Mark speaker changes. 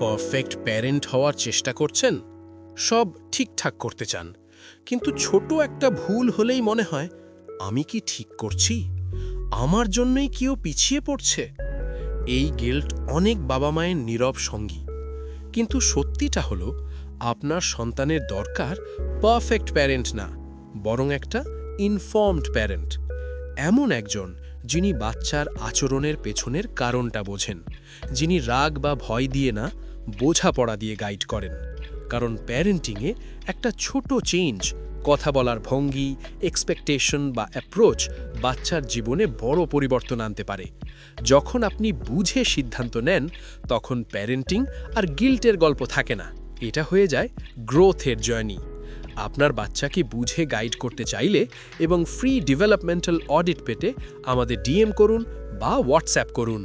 Speaker 1: Perfect parent হওয়ার চেষ্টা করছেন, সব ঠিকঠাক করতে চান, কিন্তু ছোট একটা ভুল হলেই মনে হয় আমি কি ঠিক করছি, আমার জন্যই কেউ পিছিয়ে পড়ছে। এই গিল্ট অনেক বাবা মায়ের নীরব সঙ্গী। কিন্তু সত্যিটা হলো, আপনার সন্তানের দরকার পারফেক্ট প্যারেন্ট না, বরং একটা ইনফর্মড প্যারেন্ট। এমন একজন যিনি বাচ্চার আচরণের পেছনের কারণটা বোঝেন, যিনি রাগ বা ভয় দিয়ে না, বোঝাপড়া দিয়ে গাইড করেন। কারণ প্যারেন্টিংয়ে একটা ছোট চেঞ্জ, কথা বলার ভঙ্গি, এক্সপেকটেশন বা অ্যাপ্রোচ বাচ্চার জীবনে বড় পরিবর্তন আনতে পারে। যখন আপনি বুঝে সিদ্ধান্ত নেন, তখন প্যারেন্টিং আর গিল্টের গল্প থাকে না, এটা হয়ে যায় গ্রোথের জার্নি। আপনার বাচ্চাকে বুঝে গাইড করতে চাইলে এবং ফ্রি ডেভেলপমেন্টাল অডিট পেতে আমাদের ডিএম করুন বা হোয়াটসঅ্যাপ করুন।